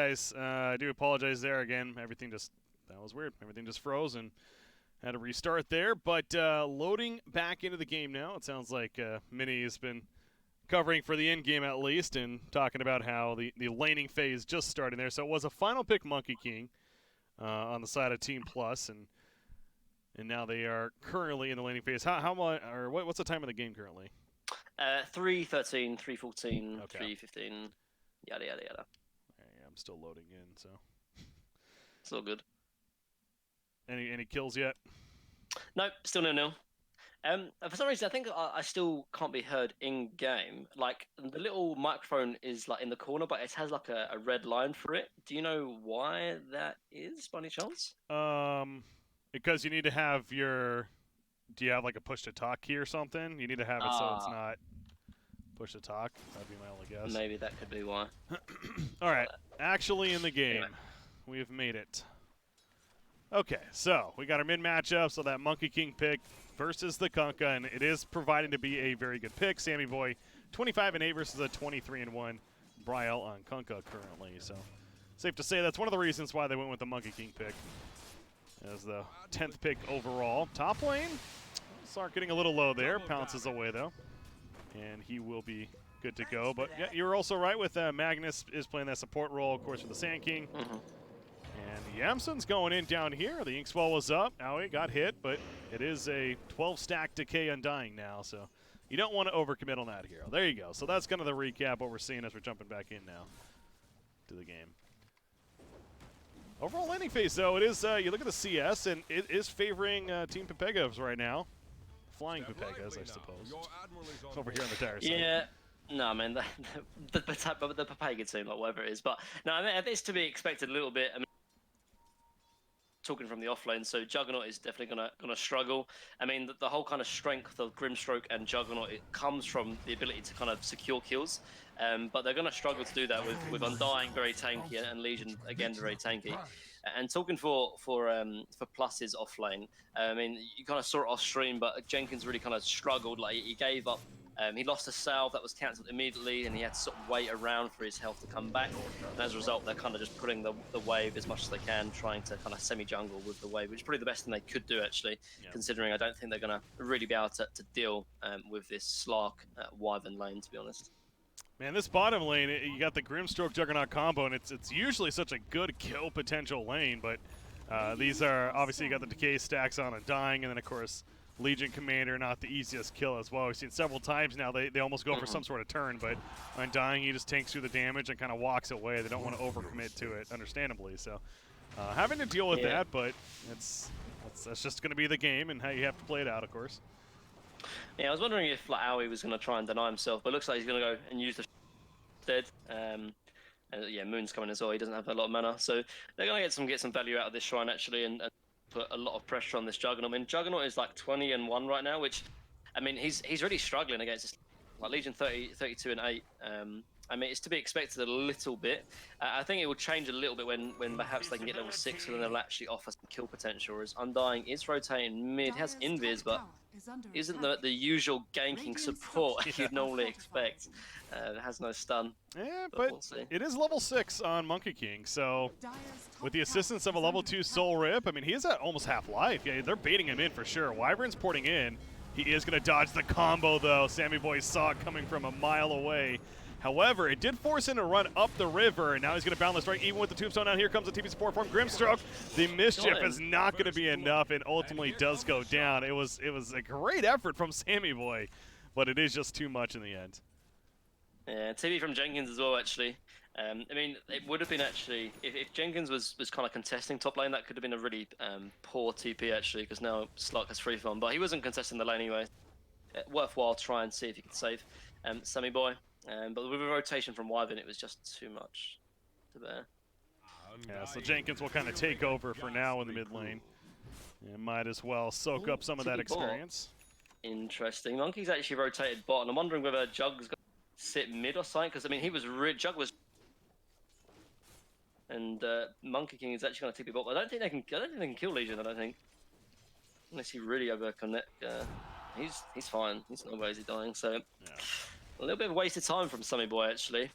guys. I do apologize there again. That was weird. Everything just froze and had to restart there. But loading back into the game now. It sounds like Mini has been covering for the end game at least and talking about how the laning phase just starting there. So it was a final pick Monkey King on the side of Team Plus, and now they are currently in the laning phase. How much, or what's the time of the game currently? 3:13, 3:14, Okay. 3:15, yada yada yada. Yeah, I'm still loading in, so. It's all good. Any kills yet? Nope, still 0-0. For some reason, I think I still can't be heard in game. Like the little microphone is like in the corner, but it has like a red line for it. Do you know why that is, by any chance? Because you need to have your. Do you have like a push to talk key or something? You need to have it so it's not push to talk. That'd be my only guess. Maybe that could be why. All right, actually in the game, Anyway. we have made it. Okay, so we got our mid matchup. So that Monkey King pick versus the Kunkka, and it is providing to be a very good pick. Sammy Boy, 25-8 versus a 23-1 Brielle on Kunkka currently. So safe to say that's one of the reasons why they went with the Monkey King pick as the 10th pick overall. Top lane, start getting a little low there. Pounces away though, and he will be good to go. But yeah, you're also right with Magnus is playing that support role, of course, for the Sand King. And Yamsun's going in down here. The Inkswell was up. Owie got hit, but it is a 12-stack Decay Undying now, so you don't want to overcommit on that hero. There you go. So that's kind of the recap, what we're seeing as we're jumping back in now to the game. Overall laning phase, though, it is, you look at the CS, and it is favoring Team Pepegas right now. Flying Pepegas, I suppose. It's over here on the tire side. Yeah. No, man, the Pepegas team, like whatever it is. But no, I mean, it's to be expected a little bit. I mean, talking from the offlane, so Juggernaut is definitely gonna struggle. I mean, the whole kind of strength of Grimstroke and Juggernaut, it comes from the ability to kind of secure kills, but they're gonna struggle to do that with Undying very tanky and Legion again very tanky. And talking for pluses offlane, I mean, you kind of saw it off stream, but Jenkins really kind of struggled. Like he gave up. He lost a salve that was cancelled immediately, and he had to sort of wait around for his health to come back. And as a result, they're kind of just putting the wave as much as they can, trying to kind of semi-jungle with the wave, which is probably the best thing they could do, actually, considering I don't think they're going to really be able to deal with this Slark Wyvern lane, to be honest. Man, this bottom lane, you got the Grimstroke Juggernaut combo, and it's usually such a good kill potential lane, but these are, obviously you got the Decay stacks on Undying, and then of course, Legion Commander, not the easiest kill as well. We've seen several times now they almost go for some sort of turn, but Undying, he just tanks through the damage and kind of walks away. They don't want to overcommit to it, understandably. So having to deal with that, but that's just going to be the game and how you have to play it out, of course. Yeah, I was wondering if like Owie was going to try and deny himself, but it looks like he's going to go and use the instead. And yeah, Moon's coming as well. He doesn't have a lot of mana, so they're going to get some value out of this shrine actually, and put a lot of pressure on this Juggernaut. I mean, Juggernaut is like 20-1 right now, which, I mean, he's really struggling against this, like Legion 32-8. I mean, it's to be expected a little bit. I think it will change a little bit when perhaps they can get level 6, and then they'll actually offer some kill potential. Whereas Undying is rotating mid, has invis, but isn't the usual ganking support you'd normally expect. It has no stun. Yeah, but we'll it is level 6 on Monkey King, so with the assistance of a level 2 Soul Rip, I mean, he is at almost half life. Yeah, they're baiting him in for sure. Wyvern's porting in. He is going to dodge the combo, though. Sammy Boy saw it coming from a mile away. However, it did force him to run up the river, and now he's going to boundless right even with the tombstone down. Here comes the TP support from Grimstroke. The mischief is not going to be enough, and ultimately does go down. It was a great effort from Sammy Boy, but it is just too much in the end. Yeah, TP from Jenkins as well, actually. I mean, it would have been actually, if Jenkins was kind of contesting top lane, that could have been a really poor TP, actually, because now Slark has free farm, but he wasn't contesting the lane anyway. Worthwhile try and see if he could save Sammy Boy. But with a rotation from Wyvern, it was just too much to bear. Yeah, so Jenkins will kind of take over for now in the mid lane. And might as well soak up some of that experience. Interesting. Monkey's actually rotated bot, and I'm wondering whether Jug's going to sit mid or something, because I mean, Jug was, and Monkey King is actually going to TP bot. But I don't think they can kill Legion. I don't think, unless he really overconnect. He's fine. He's not crazy dying. So. Yeah. A little bit of wasted time from Sammy Boy, actually.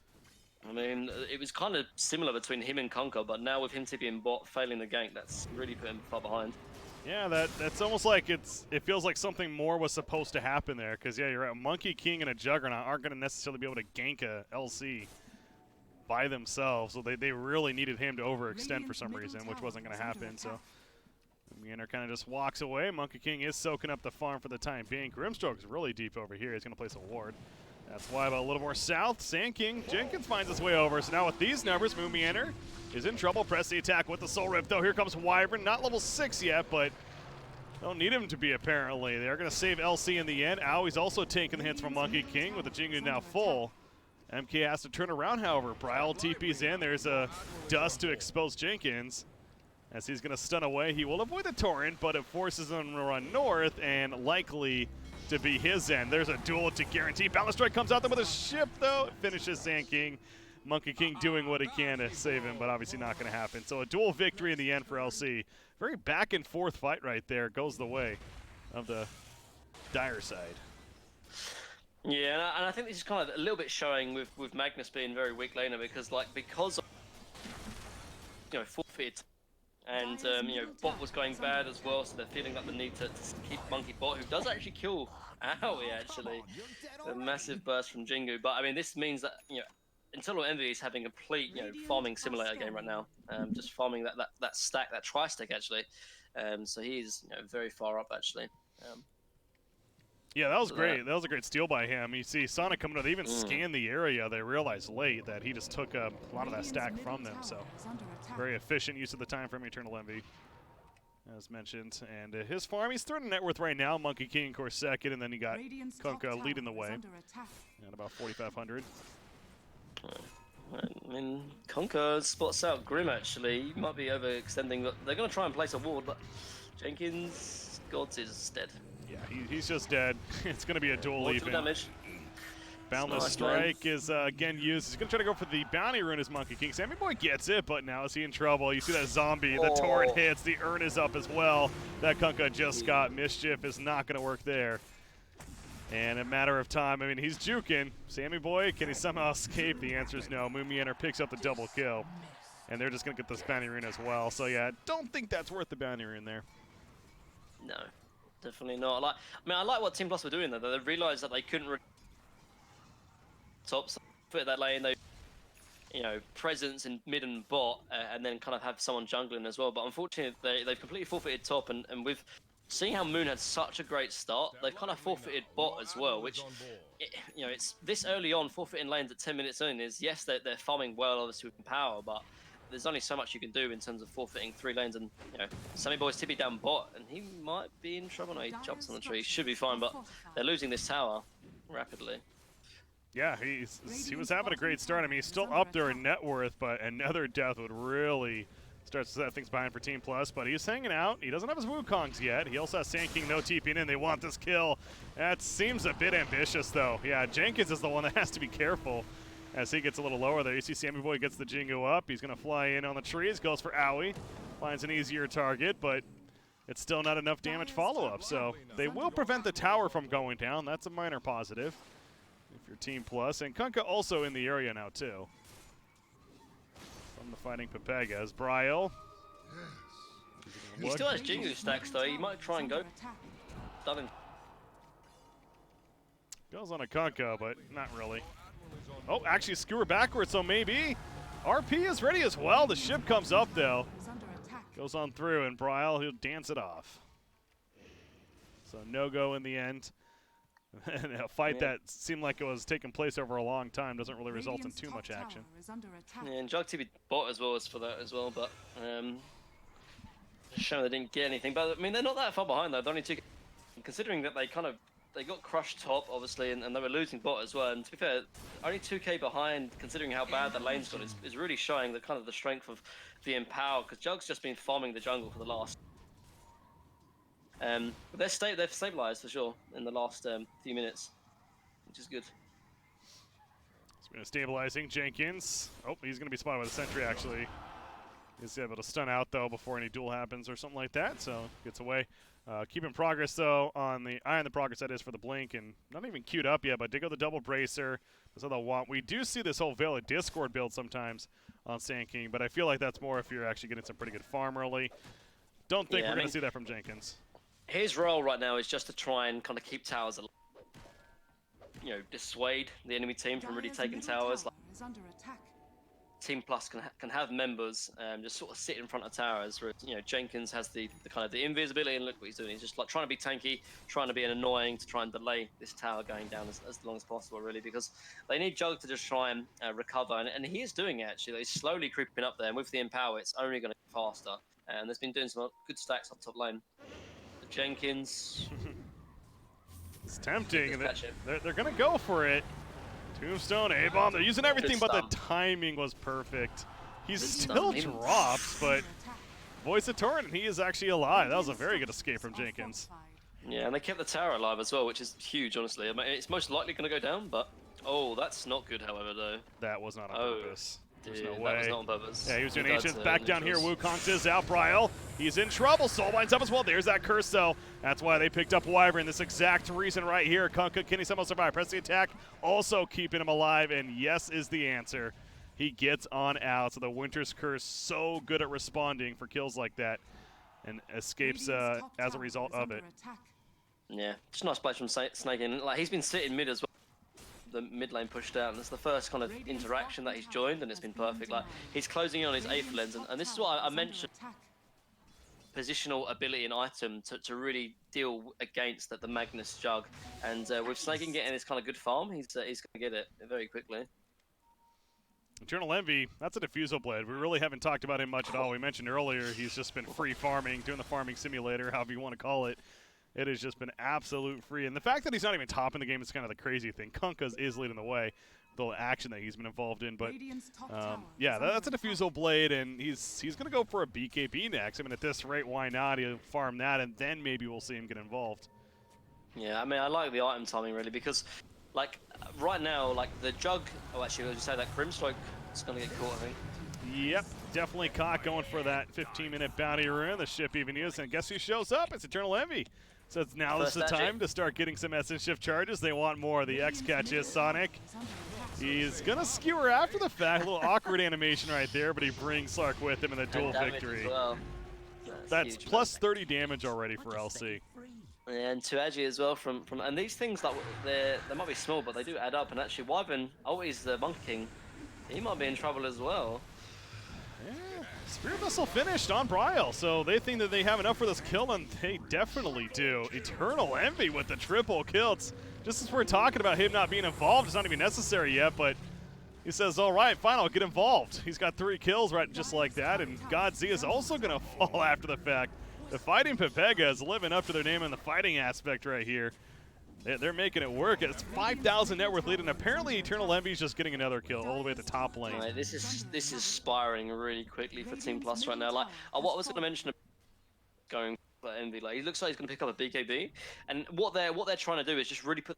I mean, it was kind of similar between him and Conker, but now with him TPing bot, failing the gank, that's really put him far behind. Yeah, that's almost like it feels like something more was supposed to happen there, because yeah, you're right. Monkey King and a Juggernaut aren't going to necessarily be able to gank a LC by themselves, so they really needed him to overextend for some reason, which wasn't going to happen. So Meander kind of just walks away. Monkey King is soaking up the farm for the time being. Grimstroke's really deep over here. He's going to place a ward. That's why about a little more south. Sand King Jenkins finds his way over. So now with these numbers, Meander is in trouble. Press the attack with the Soul Rip, though. Here comes Wyvern. Not level 6 yet, but don't need him to be, apparently. They're going to save LC in the end. Aui's also taking the hits from Monkey King with the Jingu now full. MK has to turn around, however. Bryle TP's in. There's a dust to expose Jenkins. As he's going to stun away, he will avoid the torrent, but it forces him to run north and likely to be his end. There's a duel to guarantee. Balance Strike comes out there with a ship, though. It finishes Sand King. Monkey King doing what he can to save him, but obviously not going to happen. So a duel victory in the end for LC. Very back and forth fight right there. Goes the way of the dire side. Yeah, and I think this is kind of a little bit showing with Magnus being very weak laner, because of, forfeit. And, bot was going bad as well, so they're feeling like the need to keep Monkey Bot, who does actually kill Aoi, actually. A massive burst from Jingu. But, I mean, this means that, Internal Envy is having a complete, farming simulator game right now. Just farming that stack, that tri-stack, actually. So he's, very far up, actually. Yeah, that was great. That was a great steal by him. You see Sonic coming out. They even scanned the area. They realized late that he just took a lot of that stack from them. So very efficient use of the time from Eternal Envy, as mentioned. And his farm, he's third in net worth right now. Monkey King, of course, second. And then you got Kunkka leading the way at about 4,500. I mean, Kunkka spots out Grim, actually. He might be overextending, but they're going to try and place a ward. But Jenkins, Gods is dead. Yeah, he's just dead. It's going to be a duel even. Damage. Boundless Strike is again used. He's going to try to go for the Bounty Rune as Monkey King. Sammy Boy gets it, but now is he in trouble? You see that zombie. The torrent hits. The urn is up as well. That Kunkka just got. Mischief is not going to work there. And a matter of time. I mean, he's juking. Sammy Boy, can he somehow escape? The answer is no. Meander picks up the double kill. And they're just going to get this Bounty Rune as well. So, yeah, don't think that's worth the Bounty Rune there. No. Definitely not. I like what Team Plus were doing though. They realized that they couldn't top fit that lane. They, presence in mid and bot, and then kind of have someone jungling as well. But unfortunately, they've completely forfeited top. And with seeing how Moon had such a great start, they've kind of forfeited bot as well. Which, it's this early on forfeiting lanes at 10 minutes in is yes, they're farming well, obviously with power, but there's only so much you can do in terms of forfeiting 3 lanes, and Sammy Boy's tippy down bot, and he might be in trouble. No, he jumps on the tree, should be fine, but they're losing this tower rapidly. Yeah, he was having a great start. I mean, he's still up there in net worth, but another death would really start to set things behind for Team Plus. But he's hanging out. He doesn't have his Wukongs yet. He also has Sand King no TPing in. They want this kill. That seems a bit ambitious, though. Yeah, Jenkins is the one that has to be careful as he gets a little lower there. You see Sammy Boy gets the Jingu up. He's going to fly in on the trees, goes for Aoi. Finds an easier target, but it's still not enough damage follow-up. So they will prevent the tower from going down. That's a minor positive if you're Team Plus. And Kunkka also in the area now, too. From the fighting Pepegas. Bryle. He still has Jingu stacks, though. He might try and go. Doesn't. Goes on a Kunkka, but not really. Oh, actually skewer backwards, so maybe. RP is ready as well. The ship comes up, though. Goes on through, and Bryle, he'll dance it off. So no-go in the end. And a fight that seemed like it was taking place over a long time doesn't really result in too much action. Yeah, and Jug TV bot as well as for that as well, but shame they didn't get anything. But I mean, they're not that far behind though. They're only 2. Considering that they got crushed top, obviously, and they were losing bot as well. And to be fair, only 2k behind, considering how bad the lane's got, is really showing the kind of the strength of the Empower, because Jug's just been farming the jungle for the last. But they've stabilized for sure in the last few minutes, which is good. Stabilizing Jenkins. Oh, he's going to be spotted by the sentry, actually. He's able to stun out, though, before any duel happens or something like that, so gets away. Keeping progress, though, on the eye on the progress that is for the blink, and not even queued up yet, but did go the double bracer. That's what they'll want. We do see this whole Veil of Discord build sometimes on Sand King, but I feel like that's more if you're actually getting some pretty good farm early. Don't think we're going to see that from Jenkins. His role right now is just to try and kind of keep towers alive. You know, dissuade the enemy team from really taking towers. Like, Team Plus can have members just sort of sit in front of towers. Where, you know, Jenkins has the kind of the invisibility, and look what he's doing. He's just like trying to be tanky, trying to be annoying to try and delay this tower going down as long as possible, really, because they need Jug to just try and recover, and he is doing it actually. He's slowly creeping up there, and with the empower, it's only going to get faster. And there's been doing some good stacks up top lane. Jenkins. It's tempting. They're going to go for it. Tombstone, A-bomb, they're using everything, but the timing was perfect. He's still dropped, but Voice of Torrent, he is actually alive. That was a very good escape from Jenkins. Yeah, and they kept the tower alive as well, which is huge, honestly. I mean, it's most likely going to go down, but... Oh, that's not good, however, though. That was not on purpose. There's no way. That was not on purpose. Yeah, he was doing Ancients back down here. Wukong's is out. Bryle, he's in trouble. Soulbind's up as well. There's that curse, though. That's why they picked up Wyvern. This exact reason right here. Kunkka, can he somehow survive? Press the attack, also keeping him alive, and yes is the answer. He gets on out. So the Winter's Curse, so good at responding for kills like that, and escapes as a result of it. Yeah, just nice play from Snake. And like, he's been sitting mid as well. The mid lane pushed down. It's the first kind of interaction that he's joined, and it's been perfect. Like, he's closing in on his 8th lens, and this is what I mentioned. Positional ability and item to really deal against the Magnus Jug, and with Snaking getting this kind of good farm, he's going to get it very quickly. Eternal Envy, that's a Diffusal Blade. We really haven't talked about him much at all. We mentioned earlier he's just been free farming, doing the farming simulator, however you want to call it. It has just been absolute free. And the fact that he's not even top in the game is kind of the crazy thing. Kunkka's is leading the way, the action that he's been involved in. But yeah, that's a Diffusal Blade, and he's going to go for a BKB next. I mean, at this rate, why not? He'll farm that, and then maybe we'll see him get involved. Yeah, I mean, I like the item timing, really, because, like, right now, like, the Jug... Oh, actually, as you say, that Grimstroke is going to get caught, I think. Yep, definitely caught going for that 15-minute bounty rune. The ship even used, and guess who shows up? It's Eternal Envy. So it's now is the time to start getting some Essence Shift charges. They want more. The X catch is Sonic. He's going to skewer after the fact. A little awkward animation right there, but he brings Slark with him in the dual victory. Well. That's plus 30 damage already for LC. And to Agi as well from and these things, like, they might be small, but they do add up. And actually, Wyvern, he's the Monkey King. He might be in trouble as well. Yeah, Spirit Missile finished on Bryle, so they think that they have enough for this kill, and they definitely do. Eternal Envy with the triple kills. Just as we're talking about him not being involved, it's not even necessary yet, but he says, all right, fine, I'll get involved. He's got 3 kills right just like that, and Godzilla is also going to fall after the fact. The Fighting Pepegas living up to their name in the fighting aspect right here. They're making it work. It's 5,000 net worth lead, and apparently Eternal Envy is just getting another kill all the way at the top lane. Right, this is spiraling really quickly for Team Plus right now. Like, what I was going to mention, going for Envy, like, he looks like he's going to pick up a BKB, and what they're trying to do is just really put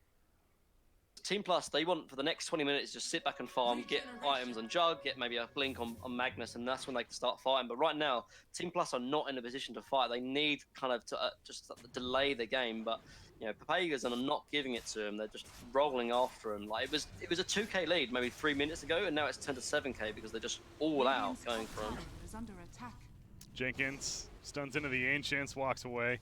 Team Plus. They want for the next 20 minutes just sit back and farm, get items on Jug, get maybe a blink on Magnus, and that's when they can start fighting. But right now, Team Plus are not in a position to fight. They need kind of to just delay the game, but. You know, Pepegas are not giving it to him. They're just rolling after him. Like, it was a 2k lead maybe 3 minutes ago, and now it's turned to 7k because they're just all out going for him. Jenkins stuns into the Ancients, walks away.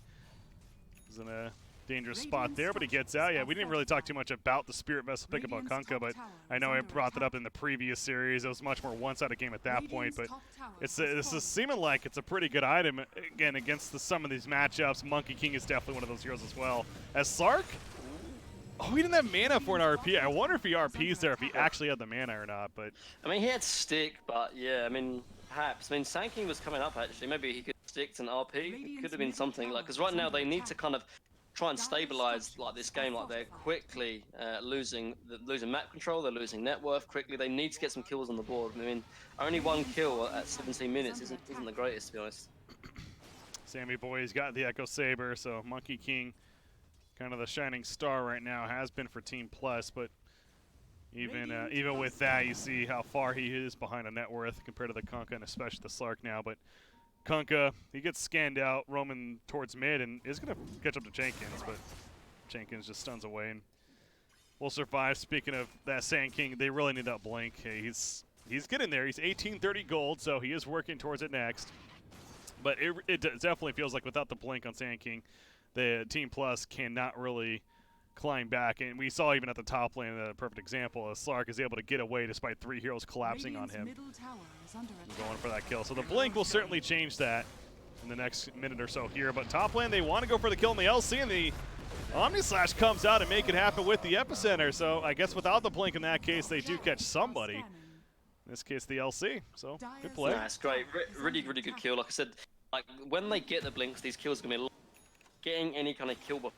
He's in a dangerous spot there, but he gets out. Yeah, we didn't really talk too much about the Spirit Vessel pick about Kunkka, but I know I brought that up in the previous series. It was much more one-sided game at that point, but this is seeming like it's a pretty good item, again, against some of these matchups. Monkey King is definitely one of those heroes as well. As Slark, he didn't have mana for an RP. I wonder if he RPs there, if he actually had the mana or not. But I mean, he had Stick, but yeah, I mean, perhaps. I mean, Sand King was coming up, actually. Maybe he could Stick and RP. It could have been something, like, because right now they need to kind of try and stabilize like this game. Like, they're quickly losing map control, they're losing net worth quickly. They need to get some kills on the board. I mean, only 1 kill at 17 minutes isn't the greatest, to be honest. Sammy Boy's got the Echo Saber, so Monkey King, kind of the shining star right now, has been for Team Plus, but even with that, you see how far he is behind a net worth compared to the Kunkka and especially the Slark now. But Kunkka, he gets scanned out, roaming towards mid, and is going to catch up to Jenkins, but Jenkins just stuns away and will survive. Speaking of that Sand King, they really need that blink. Hey, he's getting there. He's 1830 gold, so he is working towards it next. But it definitely feels like without the blink on Sand King, the Team Plus cannot really climb back. And we saw even at the top lane a perfect example as Slark is able to get away despite 3 heroes collapsing on him. Going for that kill. So the blink will certainly change that in the next minute or so here. But top lane, they want to go for the kill in the LC, and the Omni Slash comes out and make it happen with the Epicenter. So I guess without the blink in that case, they do catch somebody. In this case, the LC. So good play. That's great. Really good kill. Like I said, like when they get the blinks, these kills are going to be getting any kind of kill buff.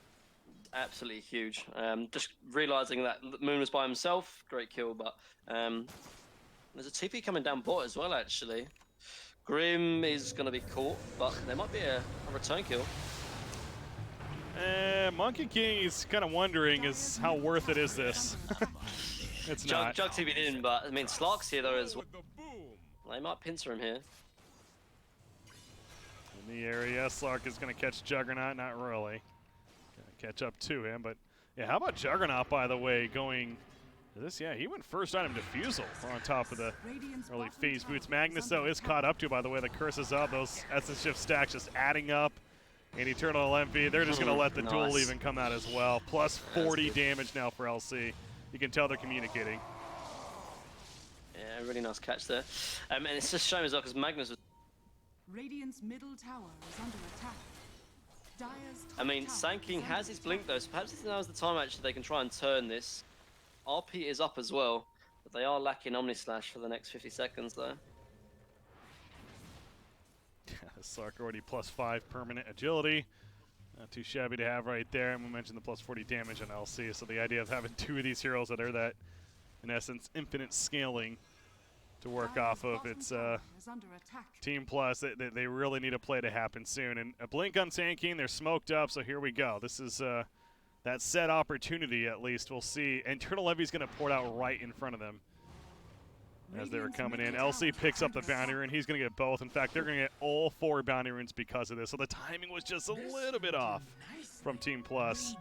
Absolutely huge. Just realizing that Moon was by himself, great kill, but there's a TP coming down bot as well, actually. Grim is going to be caught, but there might be a return kill. Monkey King is kind of wondering is how worth it is this. It's not. Jug TP'd in, but I mean, Slark's here though as well. They might pincer him here. In the area, Slark is going to catch Juggernaut, not really. Catch up to him, but yeah, how about Juggernaut, by the way, going to this? Yeah, he went first item Diffusal on top of the early phase boots. Magnus, though, is caught up to, by the way, the curse is up. Those Essence Shift stacks just adding up. And Eternal Envy, they're just going to let the duel even come out as well. Plus 40 damage now for LC. You can tell they're communicating. Yeah, really nice catch there. And it's just shame as well because Magnus was... Radiant's middle tower is under attack. I mean, Sand King has his blink though, so perhaps now is the time actually they can try and turn this. RP is up as well, but they are lacking Omni Slash for the next 50 seconds though. Slark already plus 5 permanent agility. Not too shabby to have right there. And we mentioned the plus 40 damage on LC, so the idea of having 2 of these heroes that are that, in essence, infinite scaling to work off of. It's Team Plus. They really need a play to happen soon. And a blink on Sand King, they're smoked up, so here we go. This is that set opportunity, at least. We'll see. Internal Levy's going to pour it out right in front of them as they were coming in. LC picks up the bounty rune. He's going to get both. In fact, they're going to get all 4 bounty runes because of this. So the timing was just a little bit off from Team Plus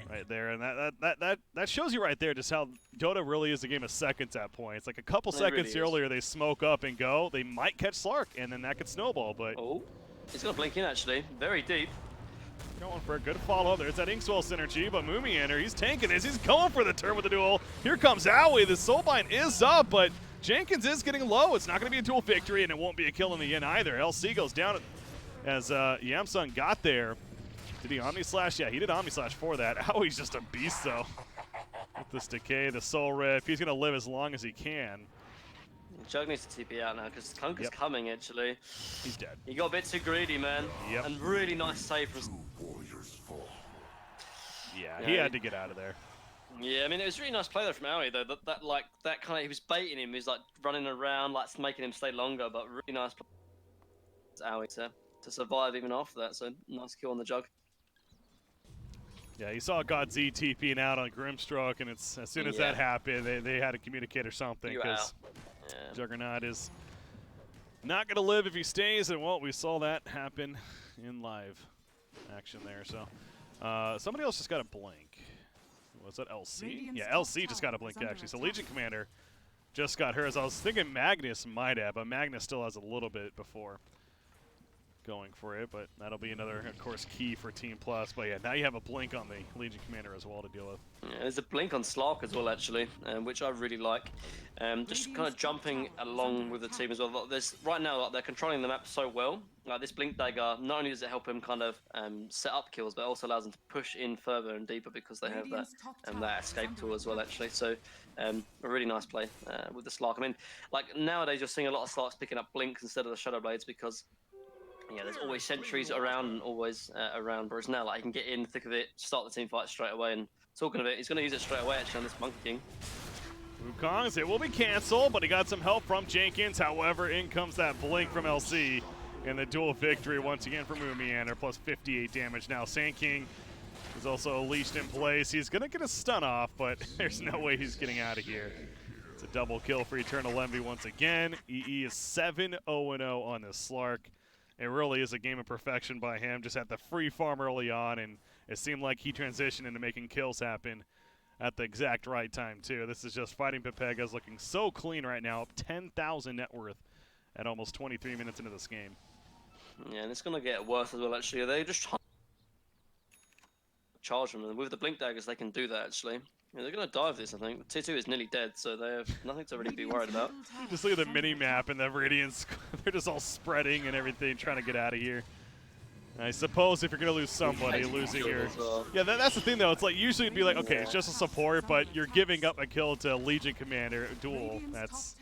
right there. And that shows you right there just how Dota really is a game of seconds at points. Like a couple seconds earlier, they smoke up and go. They might catch Slark, and then that could snowball. But oh, he's going to blink in, actually. Very deep. Going for a good follow. There's that Inkswell synergy, but Moomiander, he's tanking this. He's going for the turn with the duel. Here comes Owie. The Soulbind is up, but Jenkins is getting low. It's not going to be a duel victory, and it won't be a kill in the end either. LC goes down as Yamsun got there. Did he Omni Slash? Yeah, he did Omni Slash for that. Owie's just a beast, though. With this decay, the Soul Rift, he's going to live as long as he can. Jug needs to TP out now because Kunkka's coming, actually. He's dead. He got a bit too greedy, man. Yep. And really nice save from... Yeah, he had to get out of there. Yeah, I mean, it was a really nice play there from Owie, though. That kind of... He was baiting him. He was, like, running around, like, making him stay longer, but really nice play. Owie to survive even after that, so nice kill on the Jug. Yeah, you saw God Z TPing out on Grimstroke, and it's as soon as that happened, they had to communicate or something, because Juggernaut is not going to live if he stays, and well, we saw that happen in live action there. So somebody else just got a blink. Was that LC? Yeah, LC just got a blink, actually. So Legion Commander just got hers. I was thinking Magnus might have, but Magnus still has a little bit before going for it, but that'll be another, of course, key for Team Plus. But yeah, now you have a blink on the Legion Commander as well to deal with. Yeah, there's a blink on Slark as well, actually, which I really like. Just kind of jumping along with the team as well. There's right now, like, they're controlling the map so well. Like this blink dagger, not only does it help him kind of set up kills, but it also allows them to push in further and deeper because they have that escape tool as well, actually. So a really nice play with the Slark. I mean, like nowadays you're seeing a lot of Slarks picking up blinks instead of the Shadow Blades because there's always sentries around and always around. Whereas now, like, he can get in the thick of it, start the team fight straight away. And talking of it, he's going to use it straight away actually on this Monkey King. Wukong's, it will be canceled, but he got some help from Jenkins. However, in comes that blink from LC. And the dual victory once again for Moomiander, plus 58 damage. Now Sand King is also leashed in place. He's going to get a stun off, but there's no way he's getting out of here. It's a double kill for Eternal Envy once again. EE is 7-0-0 on this Slark. It really is a game of perfection by him. Just had the free farm early on, and it seemed like he transitioned into making kills happen at the exact right time, too. This is just fighting Pepegas, looking so clean right now, up 10,000 net worth at almost 23 minutes into this game. Yeah, and it's going to get worse as well, actually. They just charge them, and with the Blink Daggers, they can do that, actually. Yeah, they're going to dive this, I think. Tier 2 is nearly dead, so they have nothing to really be worried about. Just look at the mini-map and the Radiants. They're just all spreading and everything, trying to get out of here. I suppose if you're going to lose somebody, losing your... Yeah, that's the thing, though. It's like, usually it'd be like, okay, it's just a support, but you're giving up a kill to Legion Commander duel. That's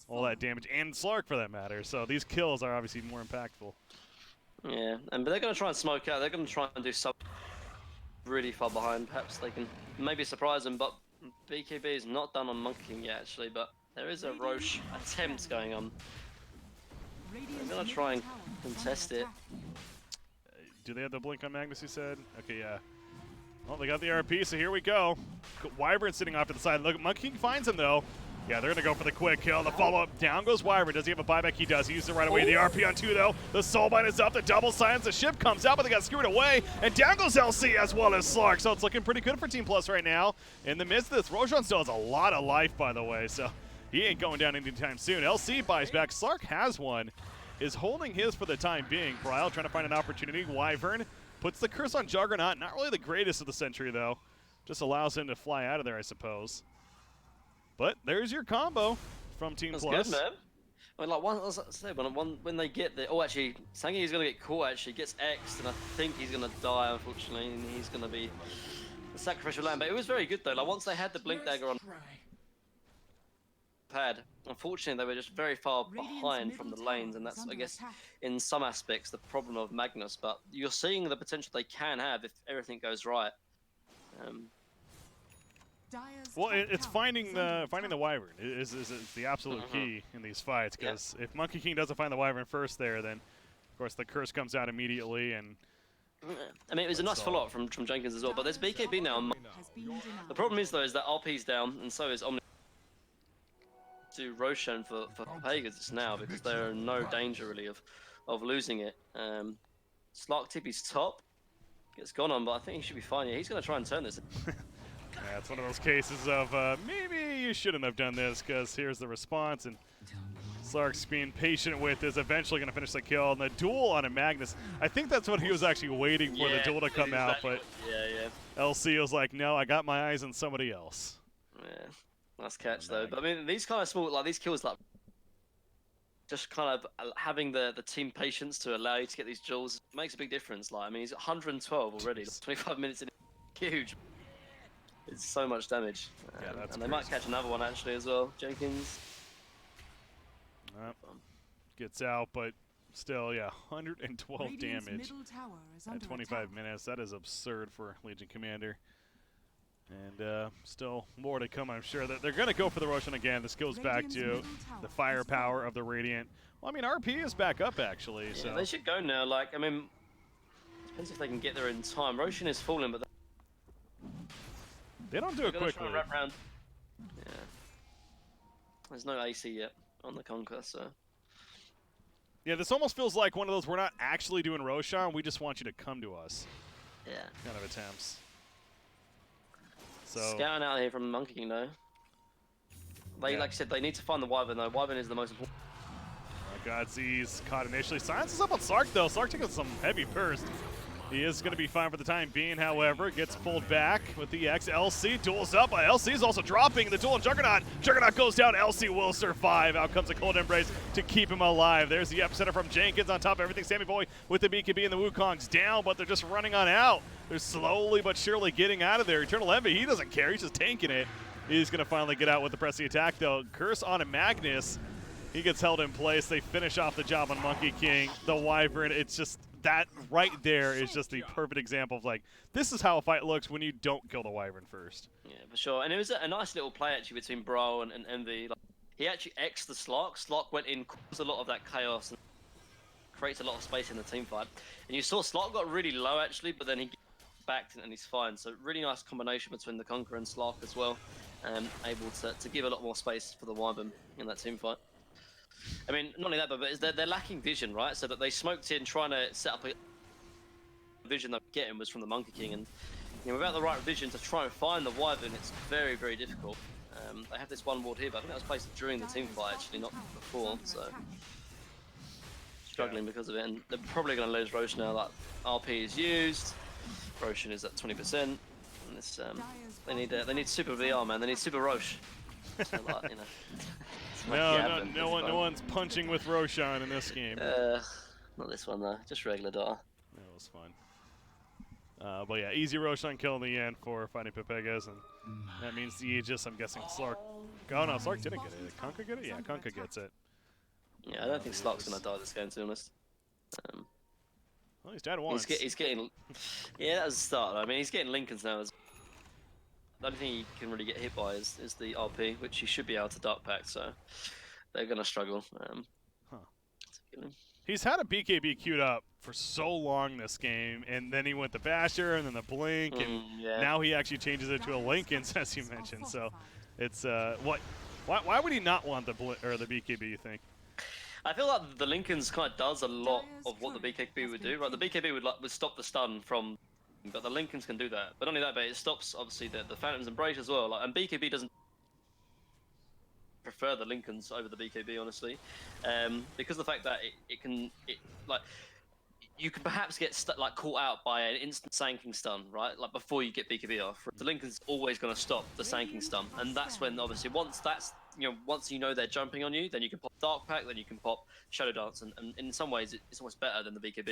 all that damage. And Slark, for that matter. So these kills are obviously more impactful. Yeah, but they're going to try and smoke out. They're going to try and do something really far behind. Perhaps they can maybe surprise them, but BKB is not done on Monkey King yet, actually, but there is a Roche attempt going on. They're going to try and contest it. Do they have the blink on Magnus, you said? Okay, yeah. Well, they got the RP, so here we go. Wyvern sitting off to the side. Look, Monkey King finds him, though. Yeah, they're going to go for the quick kill. The follow-up. Down goes Wyvern. Does he have a buyback? He does. He used it right away. The RP on 2, though. The Soulbind is up. The double silence. The ship comes out, but they got screwed away. And down goes LC as well as Slark. So it's looking pretty good for Team Plus right now. In the midst of this, Roshan still has a lot of life, by the way. So he ain't going down anytime soon. LC buys back. Slark has one. Is holding his for the time being. Bryle trying to find an opportunity. Wyvern puts the curse on Juggernaut. Not really the greatest of the century, though. Just allows him to fly out of there, I suppose. But there's your combo from Team Plus. That's good, man. I mean, like, when they get the... Oh, actually, Sangi is going to get caught, actually. Gets X'd, and I think he's going to die, unfortunately, and he's going to be the sacrificial lamb. But it was very good, though. Like, once they had the Blink Dagger on pad, unfortunately, they were just very far behind from the lanes, and that's, I guess, in some aspects, the problem of Magnus. But you're seeing the potential they can have if everything goes right. Well, it's finding the Wyvern is the absolute key in these fights, because if Monkey King doesn't find the Wyvern first there, then of course the curse comes out immediately. And I mean, it was a nice follow-up from Jenkins as well, but there's BKB now. The problem is, though, is that RP's down, and so is Omni to Roshan for Pepegas now, because they're in no danger really of losing it. Slark Tippy's top gets gone on, but I think he should be fine. Yeah, he's going to try and turn this. Yeah, it's one of those cases of maybe you shouldn't have done this, because here's the response, and Slark's being patient with is eventually going to finish the kill. And the duel on a Magnus, I think that's what he was actually waiting for, the duel to come out, but LC was like, no, I got my eyes on somebody else. Yeah, nice catch though. But I mean, these kind of small, like these kills, like just kind of having the team patience to allow you to get these duels makes a big difference. Like, I mean, he's at 112 already, 25 minutes in, huge. It's so much damage. Yeah, that's and they might catch another one actually as well. Jenkins gets out, but still, yeah, 112 damage at 25 minutes. That is absurd for Legion Commander. And still more to come, I'm sure. That they're going to go for the Roshan again. This goes back to the firepower of the Radiant. Well, I mean, RP is back up, actually. Yeah, so they should go now. Like, I mean, depends if they can get there in time. Roshan is falling, but they don't do it quickly. Wrap around. Yeah. There's no AC yet on the Conquer, so. Yeah, this almost feels like one of those, we're not actually doing Roshan, we just want you to come to us. Yeah. Kind of attempts. So scouting out here from Monkey King, though. Like I said, they need to find the Wyvern, though. Wyvern is the most important. Godzie's caught initially. Silence is up on Slark, though. Slark taking some heavy burst. He is going to be fine for the time being, however. Gets pulled back with the X. LC duels up. LC is also dropping the duel on Juggernaut. Juggernaut goes down. LC will survive. Out comes a Cold Embrace to keep him alive. There's the epicenter from Jenkins on top of everything. Sammy Boy with the BKB and the Wukong's down, but they're just running on out. They're slowly but surely getting out of there. Eternal Envy, he doesn't care. He's just tanking it. He's going to finally get out with the pressing attack, though. Curse on a Magnus. He gets held in place. They finish off the job on Monkey King. The Wyvern, it's just... that right there is just the perfect example of, like, this is how a fight looks when you don't kill the Wyvern first. Yeah, for sure. And it was a nice little play, actually, between Bro and Envy. Like, he actually X'd the Slark. Slark went in, caused a lot of that chaos, and creates a lot of space in the team fight. And you saw Slark got really low, actually, but then he backed and he's fine. So really nice combination between the Conqueror and Slark as well. able to give a lot more space for the Wyvern in that team fight. I mean, not only that, but they're lacking vision, right? So that they smoked in trying to set up a vision they're getting was from the Monkey King, and without the right vision to try and find the Wyvern, it's very, very difficult. They have this one ward here, but I think that was placed during the team fight, actually, not before, so struggling because of it, and they're probably going to lose Roche now. Like, RP is used, Roshan is at 20%, and this, they need Super VR, man. They need Super Roche. So, like, no one's punching with Roshan in this game. Not this one though, just regular Dota. That was fun. But yeah, easy Roshan kill in the end for fighting Pepegas, and that means the Aegis, I'm guessing Slark. Oh no, Slark didn't get it. Did Kunkka get it? Yeah, Kunkka gets it. Yeah, I don't think Slark's gonna die this game, to be honest. Well, he's dead once. He's getting. Yeah, that was the start. I mean, he's getting Lincolns now. The only thing he can really get hit by is the RP, which he should be able to Dark Pact, so they're gonna struggle. He's had a BKB queued up for so long this game, and then he went the Basher, and then the Blink, and now he actually changes it to a Lincoln, as you mentioned. So it's why would he not want the BKB? You think? I feel like the Lincolns kind of does a lot of what the BKB would do. Right, the BKB would stop the stun from, but the Lincolns can do that. But not only that, but it stops obviously the Phantom's Embrace as well. Like, and BKB doesn't prefer the Lincolns over the BKB, honestly, because of the fact that you can perhaps get caught out by an instant sanking stun, right? Like before you get BKB off, the Lincoln's always going to stop the sanking stun, and that's when obviously once you know they're jumping on you, then you can pop Dark Pact, then you can pop Shadow Dance, and in some ways it's almost better than the BKB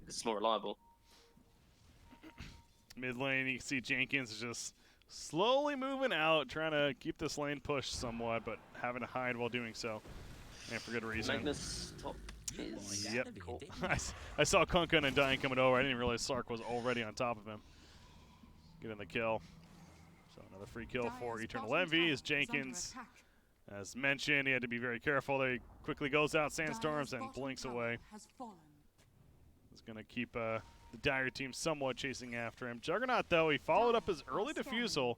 because it's more reliable. Mid lane, you can see Jenkins is just slowly moving out, trying to keep this lane pushed somewhat, but having to hide while doing so, and for good reason. Magnus top is cool. I saw Kunkka and Undying coming over. I didn't realize Slark was already on top of him. Getting the kill. So another free kill for Eternal Envy is Jenkins. As mentioned, he had to be very careful. He quickly goes out Sandstorms and blinks away. He's going to keep the Dire team somewhat chasing after him. Juggernaut, though, he followed up his early defusal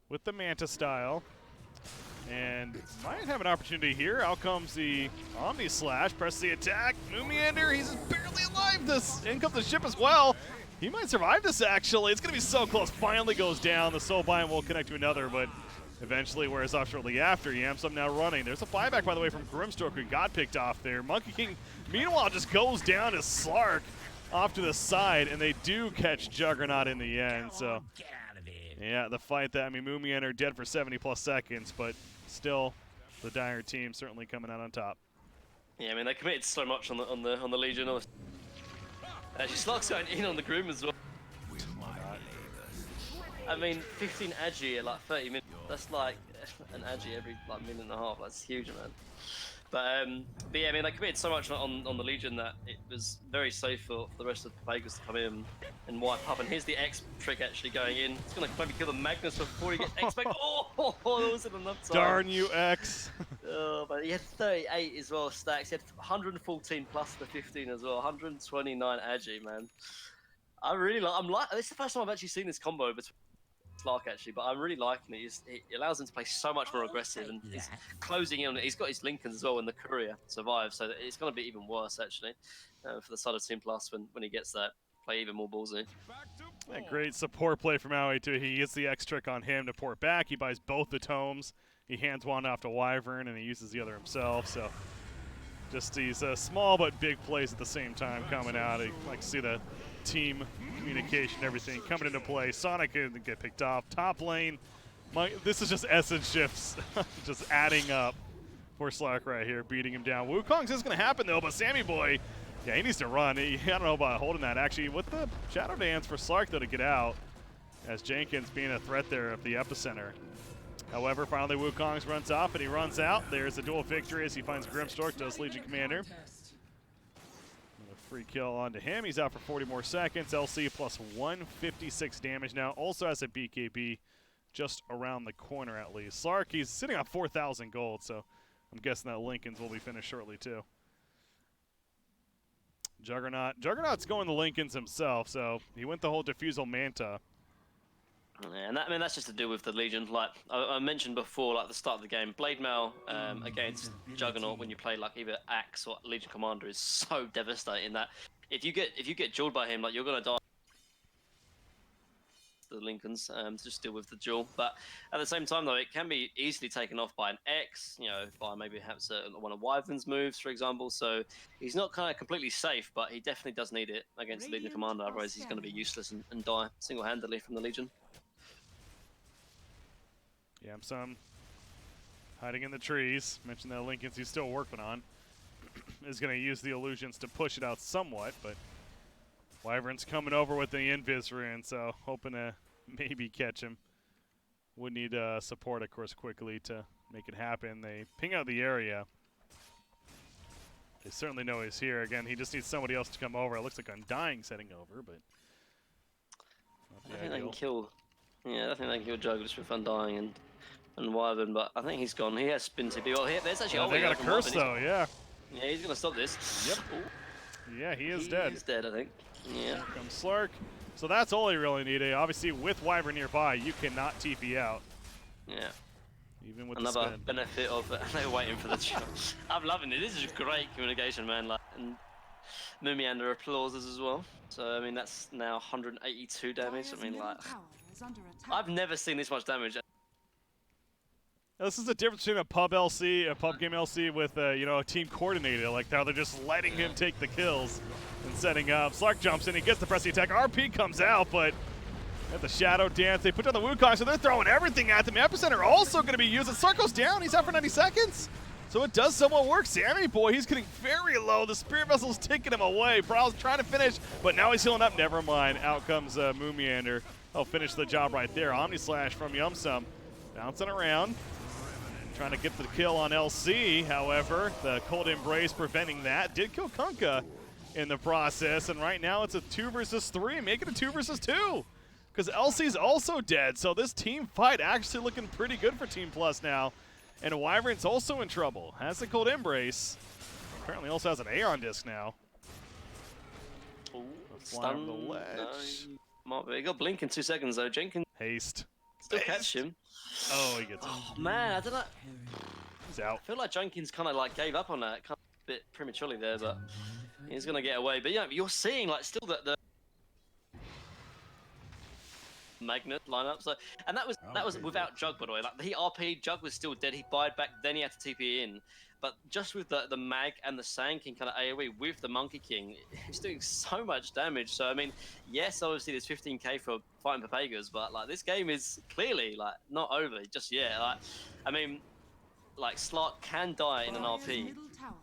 with the Manta style. And might have an opportunity here. Out comes the Omni Slash. Press the attack. Moomiander, he's barely alive. In comes the ship as well. He might survive this, actually. It's going to be so close. Finally goes down. The Soul Bind will connect to another, but eventually wears off shortly after. Yamsum now running. There's a buyback, by the way, from Grimstroke, who got picked off there. Monkey King, meanwhile, just goes down to Slark off to the side, and they do catch Juggernaut in the end. So, yeah, the fight that, I mean, Moomiander dead for 70+ seconds, but still, the Dire team certainly coming out on top. Yeah, I mean, they committed so much on the Legion. Actually, Slark's going in on the Groom as well. I mean, 15 Agi at like 30 minutes. That's like an Agi every minute and a half. That's huge, man. But yeah, I mean, they committed so much on the Legion that it was very safe for the rest of the Pepegas to come in and wipe up. And here's the X trick actually going in. It's going to maybe kill the Magnus before he gets X back. Oh, that wasn't enough time. Darn you, X. But he had 38 as well stacks. He had 114 plus the 15 as well. 129 Agi, man. This is the first time I've actually seen this combo between Slark actually, but I'm really liking it. It allows him to play so much more aggressive, and he's closing in on it. He's got his Lincolns as well when the Courier survives, so it's going to be even worse actually for the side of Team Plus when he gets that. Play even more ballsy. A great support play from Aoi too. He gets the X trick on him to port back. He buys both the tomes. He hands one off to Wyvern, and he uses the other himself. So just these small but big plays at the same time coming out. I like to see the team communication, everything coming into play. Sonic didn't get picked off. Top lane, this is just essence shifts, just adding up for Slark right here, beating him down. Wukong's is going to happen though, but Sammy Boy, yeah, he needs to run. I don't know about holding that. Actually, with the Shadow Dance for Slark though to get out, as Jenkins being a threat there of the epicenter. However, finally Wukong's runs off and he runs out. There's a dual victory as he finds Grimstork, does Legion Commander. Free kill onto him. He's out for 40 more seconds. LC plus 156 damage now. Also has a BKB just around the corner at least. Slark, he's sitting on 4,000 gold, so I'm guessing that Lincoln's will be finished shortly too. Juggernaut's going the Lincolns himself, so he went the whole Diffusal Manta. Yeah, and I mean that's just to do with the Legion. Like I mentioned before, like the start of the game, Blade Mail against Juggernaut when you play like either Axe or Legion Commander is so devastating that if you get dueled by him, like you're gonna die. The Lincolns to just deal with the duel, but at the same time though, it can be easily taken off by an X, you know, by maybe perhaps one of Wyvern's moves, for example. So he's not kind of completely safe, but he definitely does need it against the Legion Commander. Otherwise, he's going to be useless and die single-handedly from the Legion. Yeah, some hiding in the trees. Mentioned that Lincoln's he's still working on. Is going to use the illusions to push it out somewhat, but Wyvern's coming over with the Invis rune, so hoping to maybe catch him. Would need support, of course, quickly to make it happen. They ping out the area. They certainly know he's here. Again, he just needs somebody else to come over. It looks like Undying's heading over, but I think they can kill. Yeah, I think they can kill Jugger just with Undying and Wyvern, but I think he's gone. He has spin TP. Well, there's actually. They got a curse though. Yeah. Yeah, he's gonna stop this. Yep. Ooh. Yeah, he is dead. He's dead, I think. Yeah. Here comes Slurk. So that's all you really need. Obviously, with Wyvern nearby, you cannot TP out. Yeah. Even with another the spin. benefit of they're waiting for the shot. I'm loving it. This is great communication, man. Like, and Mumiander applauses as well. So I mean, that's now 182 damage. I mean, like, I've never seen this much damage. This is the difference between a pub LC, a pub game LC with you know, a team coordinator. Like how they're just letting him take the kills and setting up. Slark jumps in, he gets the pressing attack. RP comes out, but at the Shadow Dance, they put down the Wukong, so they're throwing everything at them. Epicenter also going to be used. Slark goes down, he's out for 90 seconds. So it does somewhat work. Sammy Boy, he's getting very low. The Spirit Vessel's taking him away. Prowl's trying to finish, but now he's healing up. Never mind. Out comes Mumiander. He'll finish the job right there. Omni Slash from Yumsum. Bouncing around. Trying to get the kill on LC. However, the Cold Embrace preventing that. Did kill Kunkka in the process. And right now it's a 2 versus 3. Make it a 2 versus 2. Because LC's also dead. So this team fight actually looking pretty good for Team Plus now. And Wyvern's also in trouble. Has the Cold Embrace. Apparently also has an Aeon Disc now. Ooh, Flying the ledge. No, he got blink in 2 seconds though. Jenkins Haste. still catch him. Oh, he gets it. Oh man, I don't know. He's out. I feel like Jenkins kind of like gave up on that, kind of a bit prematurely there, but he's gonna get away. But yeah, you're seeing like still the Magnet lineup. So and that was without Jug, by the way. Like he RP, Jug was still dead. He buyed back, then he had to TP in. But just with the Mag and the Sand King kind of AoE with the Monkey King, he's doing so much damage. So I mean, yes, obviously there's 15k for fighting Pepegas, but like this game is clearly like not over just yet. Like, I mean, like Slark can die in an RP,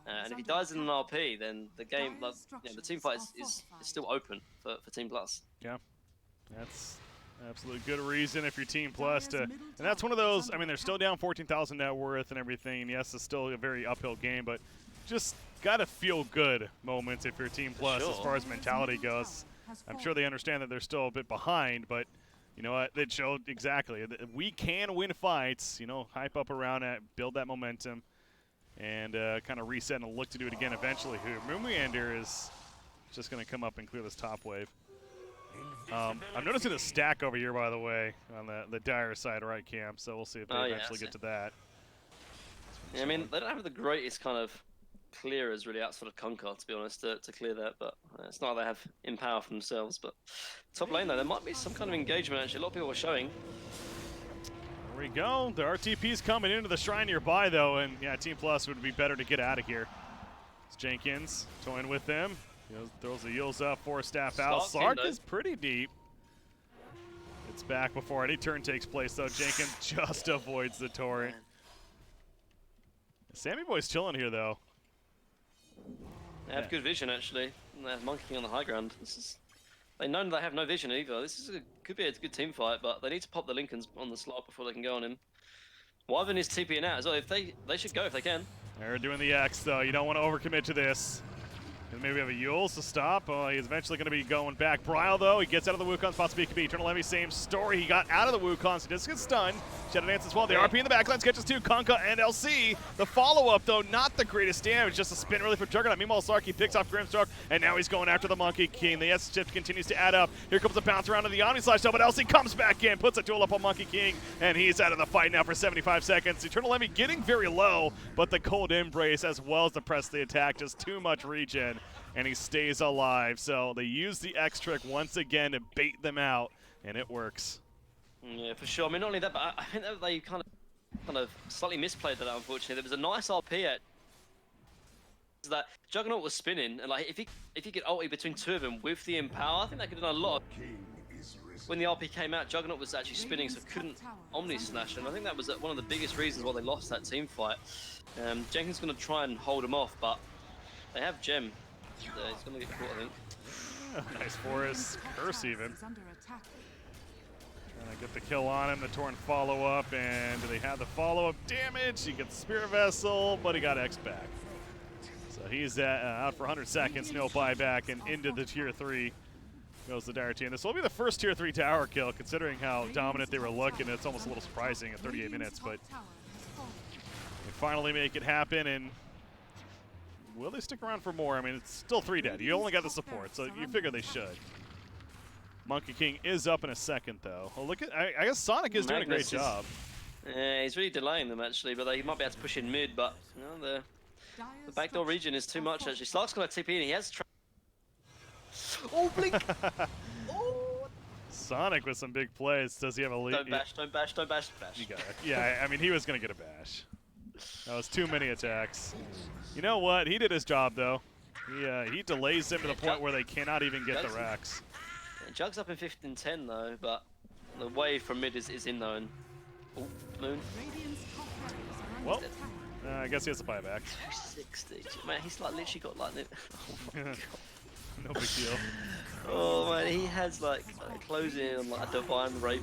and if he dies in an RP, then the game, like, you know, the team fight is still open for Team Plus. Yeah, that's absolutely good reason if you're Team Plus to, and that's one of those. I mean, they're still down 14,000 net worth and everything. And yes, it's still a very uphill game, but just gotta feel good moments if you're Team Plus as far as mentality goes. I'm sure they understand that they're still a bit behind, but you know what? They showed exactly that we can win fights. You know, hype up around it, build that momentum, and kind of reset and look to do it again eventually. Mumiander is just gonna come up and clear this top wave. I'm noticing a stack over here, by the way, on the dire side right camp, so we'll see if they eventually get to that. Yeah, I mean, they don't have the greatest kind of clearers really outside of Kunkka, to be honest, to clear that, but it's not like they have Empower for themselves. But top lane, though, there might be some kind of engagement, actually. A lot of people are showing. There we go. The RTP's coming into the shrine nearby, though, and yeah, Team Plus would be better to get out of here. It's Jenkins toying with them. Throws the heals up, 4 staff out. Slark is pretty deep. It's back before any turn takes place, though. Jenkins just avoids the torrent. Sammy Boy's chilling here, though. They have good vision, actually. And they have Monkey King on the high ground. They know they have no vision either. This is could be a good team fight, but they need to pop the Lincolns on the slot before they can go on him. Wyvern is TPing out as well. If they should go if they can. They're doing the X, though. You don't want to overcommit to this. And maybe we have a Yules to stop. Oh, he's eventually going to be going back. Bryle, though, he gets out of the Wukong, spots BKB. Eternal Envy, same story. He got out of the Wukong, so he does get stunned. Shadow Dance as well. The RP in the backline catches two. Kunkka and LC. The follow-up, though, not the greatest damage. Just a spin really for Juggernaut. Meanwhile, Sarky picks off Grimstroke, and now he's going after the Monkey King. The S chip continues to add up. Here comes a bounce around to the Omni Slash, though, but LC comes back in, puts a duel up on Monkey King, and he's out of the fight now for 75 seconds. Eternal Envy getting very low, but the Cold Embrace as well as the press the attack, just too much regen. And he stays alive. So they use the X trick once again to bait them out, and it works. Yeah, for sure. I mean, not only that, but I think that they kind of slightly misplayed that. Unfortunately, there was a nice RP at that Juggernaut was spinning, and like if he could ulti between two of them with the Empower, I think that could have done a lot. When the RP came out, Juggernaut was actually spinning, so couldn't Omni Slash, and I think that was one of the biggest reasons why they lost that team fight. Jenkins going to try and hold him off, but they have Gem. He's going to get caught, I think. Yeah, nice Forest curse even. And I get the kill on him, the Torn follow-up, and do they have the follow-up damage? He gets the Spirit Vessel, but he got X back. So he's out for 100 seconds, no buyback, and into the Tier 3 goes the Dire team. This will be the first Tier 3 tower kill, considering how dominant they were looking. It's almost a little surprising at 38 minutes, but they finally make it happen, and will they stick around for more? I mean, it's still 3 dead. You only got the support, so you figure they should. Monkey King is up in a second, though. Well, look at, I guess Sonic is doing a great job. Yeah, he's really delaying them, actually, but he might be able to push in mid, but you know, the backdoor region is too much, actually. Slark's going to TP in. He has... Oh, blink! Oh! Sonic with some big plays. Does he have a lead? Don't bash, don't bash, don't bash, bash. You got it. Yeah, I mean, he was going to get a bash. That was too many attacks. You know what? He did his job, though. He delays them to the point where they cannot even get the racks. Yeah, Jug's up in 15-10, though, but the wave from mid is in, though. And, oh, Moon. Well, I guess he has a buyback. 260. Man, he's like literally got like... No big deal. Oh, man, he has like closing on like a divine rape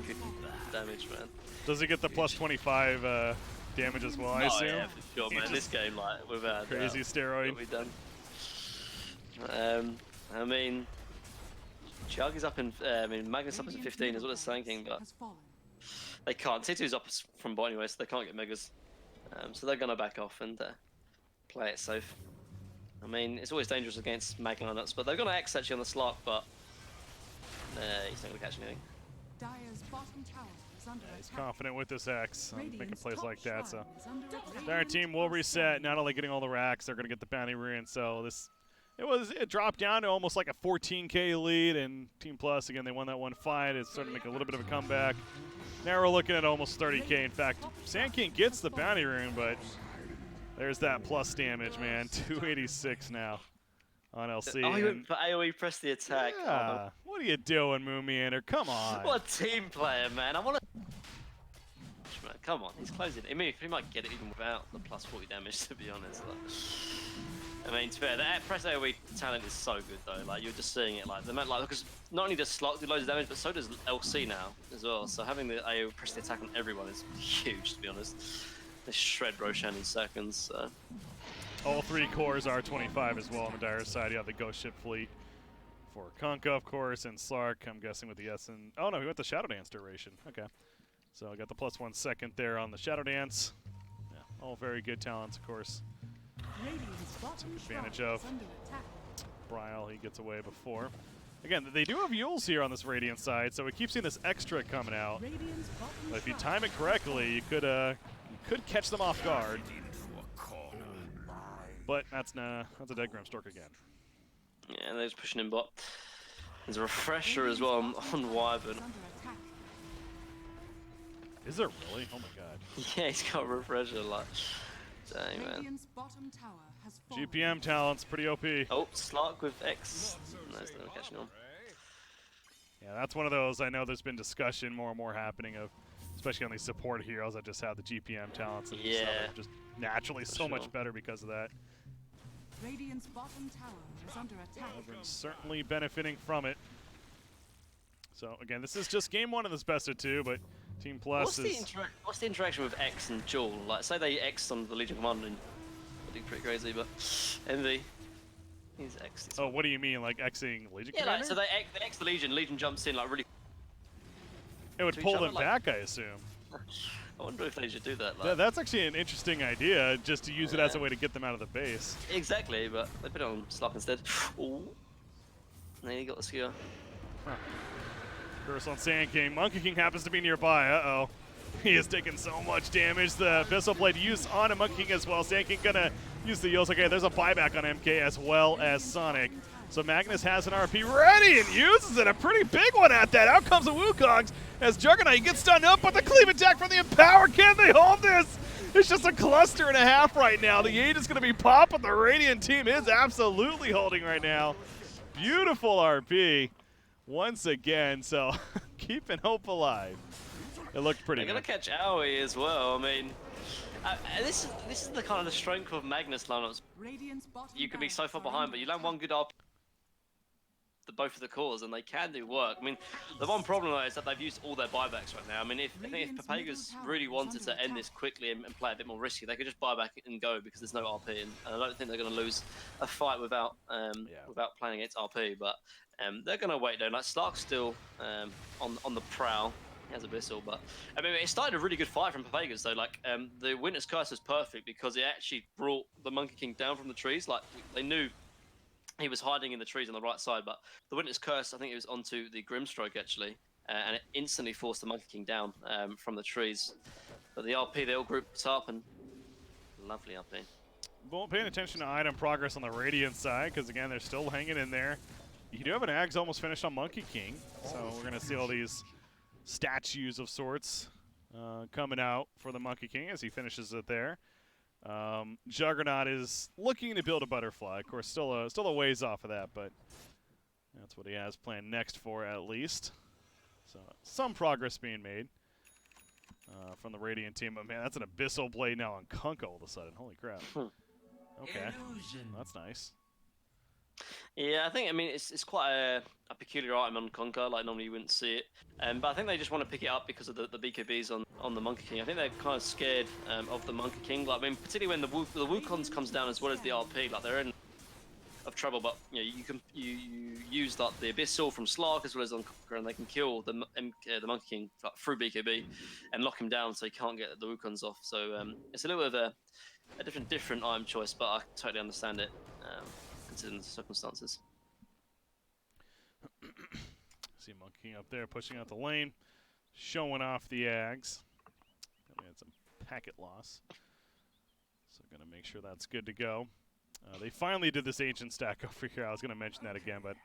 damage, man. Does he get the plus 25 damage as well, I assume? Yeah, for sure, man. This game, like, without crazy steroid. Be done. I mean, Chug is up in, I mean, Magnus up in 15 is what it's thinking, but they can't. T2's up from bot anyway, so they can't get Megas. So they're gonna back off and play it safe. I mean, it's always dangerous against Mag lineups, but they're gonna X actually on the slot, but he's not gonna catch anything. He's confident with this X, making plays like that. So their team will reset. Not only getting all the racks, they're gonna get the bounty ruin. So it dropped down to almost like a 14K lead, and Team Plus again they won that one fight. It's starting to make a little bit of a comeback. Now we're looking at almost 30K. In fact, Sand King gets the bounty rune, but there's that plus damage, man. 286 now on LC. Oh, he went for AoE, press the attack. Yeah. Oh, what are you doing, Moomiander? Come on. what a team player, man. I want to... Come on, he's closing. I mean, he might get it even without the plus 40 damage, to be honest. I mean, it's fair. That press AoE talent is so good, though. Like, you're just seeing it. Like, because not only does Slot do loads of damage, but so does LC now as well. So having the AoE press the attack on everyone is huge, to be honest. They shred Roshan in seconds. So. All 3 cores are 25 as well on the Dire side. You have the Ghost Ship fleet for Kunkka, of course, and Slark, I'm guessing, with the S and... Oh, no, he went the Shadow Dance duration. Okay. So I got the plus 1 second there on the Shadow Dance. Yeah, all very good talents, of course. Took advantage of. Bryle, he gets away before. Again, they do have Yules here on this Radiant side, so we keep seeing this extra coming out. But if you time it correctly, you could catch them off guard. But that's a dead Grimstork again. Yeah, they're just pushing in bot. There's a refresher as well on Wyvern. Is there really? Oh my god. Yeah, he's got a refresher, like. Dang, man. GPM talent's pretty OP. Oh, Slark with X. No, it's not catching on. Yeah, that's one of those. I know there's been discussion more and more happening of, especially on these support heroes that just have the GPM talents and just naturally so much better because of that. Radiant's bottom tower is under attack. Everyone's certainly benefiting from it. So again, this is just game 1 of this best of 2, but Team Plus what's the interaction with X and Jewel? Like, say they X on the Legion Commander, and that'd be pretty crazy. But Envy, He's X. Oh, what do you mean, like Xing Legion Yeah, Commander? like, so they X the Legion. Legion jumps in like really. It would to each pull other, them like- back, I assume. I wonder if they should do that. Like. That's actually an interesting idea, just to use it as a way to get them out of the base. Exactly, but they put it on Slark instead. Ooh. And then he got the skewer. Curse on Sand King. Monkey King happens to be nearby. Uh-oh. He has taken so much damage. The Abyssal Blade used on a Monkey King as well. Sand King gonna use the heals. Okay, there's a buyback on MK as well as Sonic. So Magnus has an RP ready and uses it. A pretty big one at that. Out comes the Wukongs as Juggernaut gets stunned up, but the cleave attack from the Empower. Can they hold this? It's just a cluster and a half right now. The Age is going to be popping. The Radiant team is absolutely holding right now. Beautiful RP once again. So keeping hope alive. It looked pretty They're good. gonna catch Aoi as well. I mean, this is the kind of the strength of Magnus lineups. Radiant's bottom You can be so barracks far are behind, under but you land attack. one good RP. Both of the cores, and they can do work. I mean, the one problem though is that they've used all their buybacks right now. I mean, I think if Radiant's Pepegas middle really tower is wanted under to end this attack. quickly and play a bit more risky, they could just buy back and go because there's no RP, and I don't think they're going to lose a fight without without playing against RP. But they're going to wait though. Like Slark's still on the prowl. He has Abyssal, but I mean, it started a really good fight from Pepegas though. Like the Winter's Curse was perfect because it actually brought the Monkey King down from the trees. Like they knew he was hiding in the trees on the right side, but the Winter's Curse, I think it was onto the Grimstroke actually, and it instantly forced the Monkey King down from the trees. But the RP, they all grouped up, and lovely RP. Well, paying attention to item progress on the Radiant side, because again, they're still hanging in there. You do have an Ags almost finished on Monkey King, so we're going to see all these statues of sorts coming out for the Monkey King as he finishes it there. Juggernaut is looking to build a butterfly. Of course, still a ways off of that, but that's what he has planned next for at least. So some progress being made from the Radiant team. But man, that's an Abyssal Blade now on Kunkka all of a sudden. Holy crap. Okay, that's nice. Yeah, I mean, it's quite a peculiar item on Conquer, like normally you wouldn't see it. But I think they just want to pick it up because of the BKBs on the Monkey King. I think they're kind of scared of the Monkey King. Like, I mean, particularly when the Wukons comes down as well as the RP, like they're in of trouble. But you know, you use like the Abyssal from Slark as well as on Conquer, and they can kill the Monkey King like, through BKB and lock him down so he can't get the Wukons off. So it's a little bit of a different item choice, but I totally understand it. Considering the circumstances. See Monkey King up there pushing out the lane, showing off the Ags. We had some packet loss, so gonna make sure that's good to go. They finally did this ancient stack over here. I was gonna mention that again, but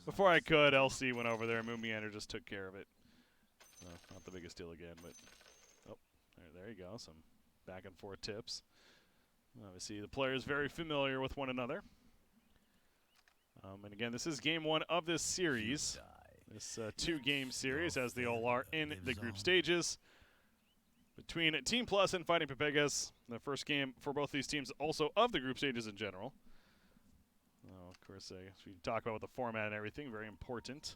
before I could, LC went over there. Moomiander just took care of it. Not the biggest deal again, but oh, there you go. Some back and forth tips. Obviously, the players very familiar with one another. And again, this is game one of this series. This two-game series, as they all are in the group stages. Between Team Plus and Fighting Pepegas, the first game for both these teams also of the group stages in general. Of course, as we talk about with the format and everything, very important.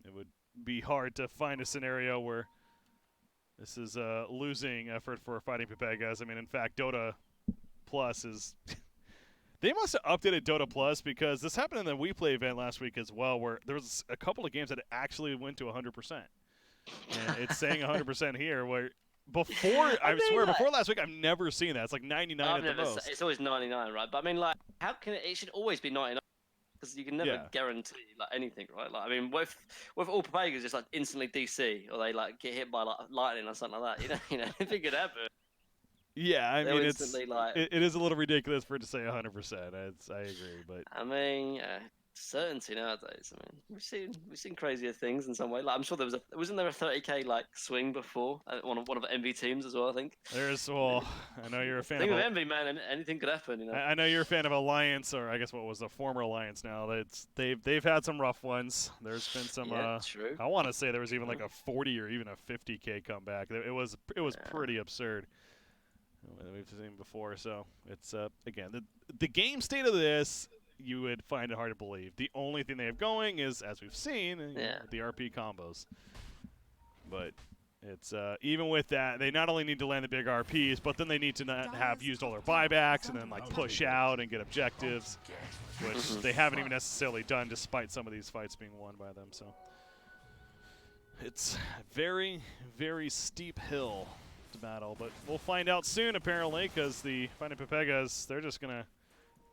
It would be hard to find a scenario where this is a losing effort for Fighting Pepegas. I mean, in fact, Dota Plus is... They must have updated Dota Plus because this happened in the We Play event last week as well, where there was a couple of games that actually went to 100%. And it's saying 100% here, where before, I swear, before last week, I've never seen that. It's like 99 at the most. It's always 99, right? But I mean, like, how can it should always be 99? Because you can never guarantee like anything, right? Like, I mean, with all Pepegas just like instantly DC, or they like get hit by like lightning or something like that. You know, anything could happen. Yeah, I mean, it is a little ridiculous for it to say 100%. I agree, but I mean, certainty nowadays. I mean, we've seen crazier things in some way. Like, I'm sure wasn't there a 30k like swing before one of the MV teams as well? I think well, I know you're a fan of MV, man. Anything could happen. You know. I know you're a fan of Alliance, or I guess what was the former Alliance now. They've had some rough ones. There's been some. True. I want to say there was even like a 40 or even a 50k comeback. It was pretty absurd. That we've seen before, so it's again the game state of this, you would find it hard to believe. The only thing they have going is, as we've seen, the RP combos. But It's even with that, they not only need to land the big RPs, but then they need to not have used all their buybacks and then like push out and get objectives, which they haven't even necessarily done despite some of these fights being won by them. So it's a very, very steep hill to battle, but we'll find out soon apparently, because the Fighting Pepegas, they're just gonna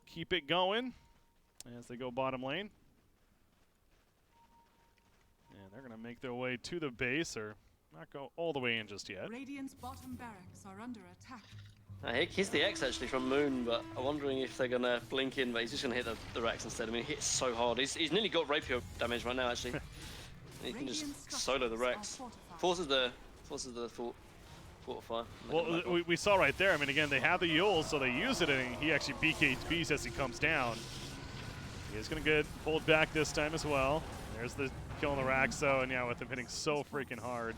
keep it going as they go bottom lane. And they're gonna make their way to the base, or not go all the way in just yet. Radiant's bottom barracks are under attack. He's the X actually from Moon, but I'm wondering if they're gonna blink in, but he's just gonna hit the Rex instead. I mean, he hits so hard. He's nearly got rapier damage right now actually. He can just solo the Rex. Forces the fortify. Well, we saw right there. I mean, again, they have the Yule, so they use it, and he actually BKBs as he comes down. He's gonna get pulled back this time as well. There's the kill on the Raxo, and yeah, with him hitting so freaking hard.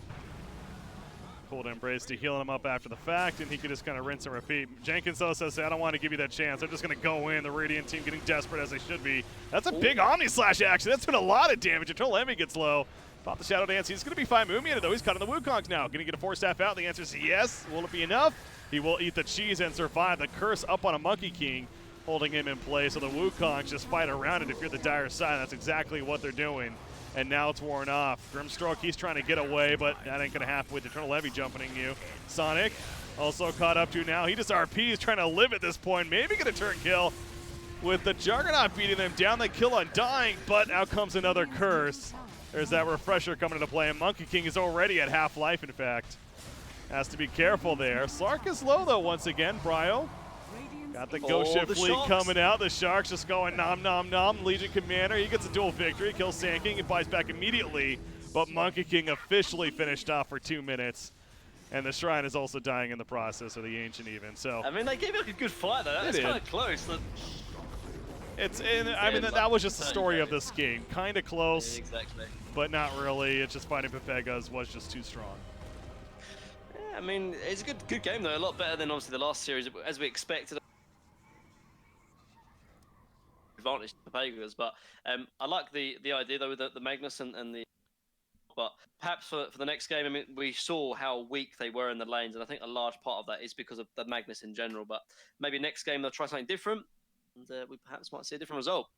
Pulled Embrace to heal him up after the fact, and he could just kind of rinse and repeat. Jenkins though says, I don't want to give you that chance. They're just going to go in. The Radiant team getting desperate as they should be. That's a big Omni Slash action. That's been a lot of damage. Eternal Envy gets low. Pop the Shadow Dance. He's going to be fine moving it, though. He's cutting the Wukongs now. Going to get a 4-staff out. The answer is yes. Will it be enough? He will eat the cheese and survive. The curse up on a Monkey King, holding him in place. So the Wukongs just fight around it if you're the dire side. That's exactly what they're doing. And now it's worn off. Grimstroke, he's trying to get away, but that ain't going to happen with Eternal Levy jumping you. Sonic, also caught up to now. He just RPs, trying to live at this point. Maybe get a turn kill with the Juggernaut beating them down. They kill Undying, but out comes another curse. There's that Refresher coming into play, and Monkey King is already at half life, in fact. Has to be careful there. Slark is low, though, once again. Bryo got the Ghost Ship fleet coming out. The Sharks just going nom nom nom. Legion Commander, he gets a dual victory. Kills Sand King and buys back immediately. But Monkey King officially finished off for 2 minutes. And the Shrine is also dying in the process, or the Ancient even. So I mean, they gave it a good fight though. That's kind of close. I mean, that was just the story of this game. Kind of close, Yeah, exactly. but not really. It's just Fighting Pepegas was just too strong. Yeah, I mean, it's a good game though. A lot better than obviously the last series, as we expected. Advantage to Pepegas, but I like the idea though with the Magnus and the. But perhaps for the next game, I mean, we saw how weak they were in the lanes, and I think a large part of that is because of the Magnus in general. But maybe next game they'll try something different, and we perhaps might see a different result.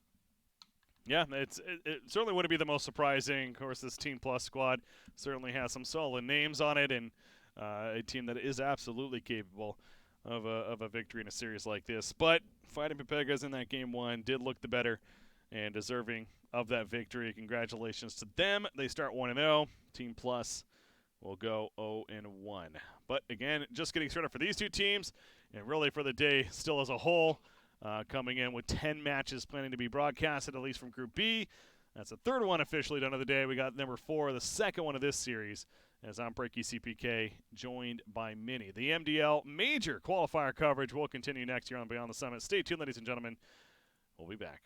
Yeah, it certainly wouldn't be the most surprising. Of course, this Team Plus squad certainly has some solid names on it, and a team that is absolutely capable of a victory in a series like this. But Fighting Pepegas in that game one did look the better and deserving of that victory. Congratulations to them. They start 1-0. Team Plus will go 0-1. But again, just getting started for these two teams, and really for the day still as a whole. Coming in with 10 matches planning to be broadcasted, at least from Group B. That's the third one officially done of the day. We got number 4, the second one of this series, as I'm Breaky CPK, joined by Mini. The MDL major qualifier coverage will continue next year on Beyond the Summit. Stay tuned, ladies and gentlemen. We'll be back.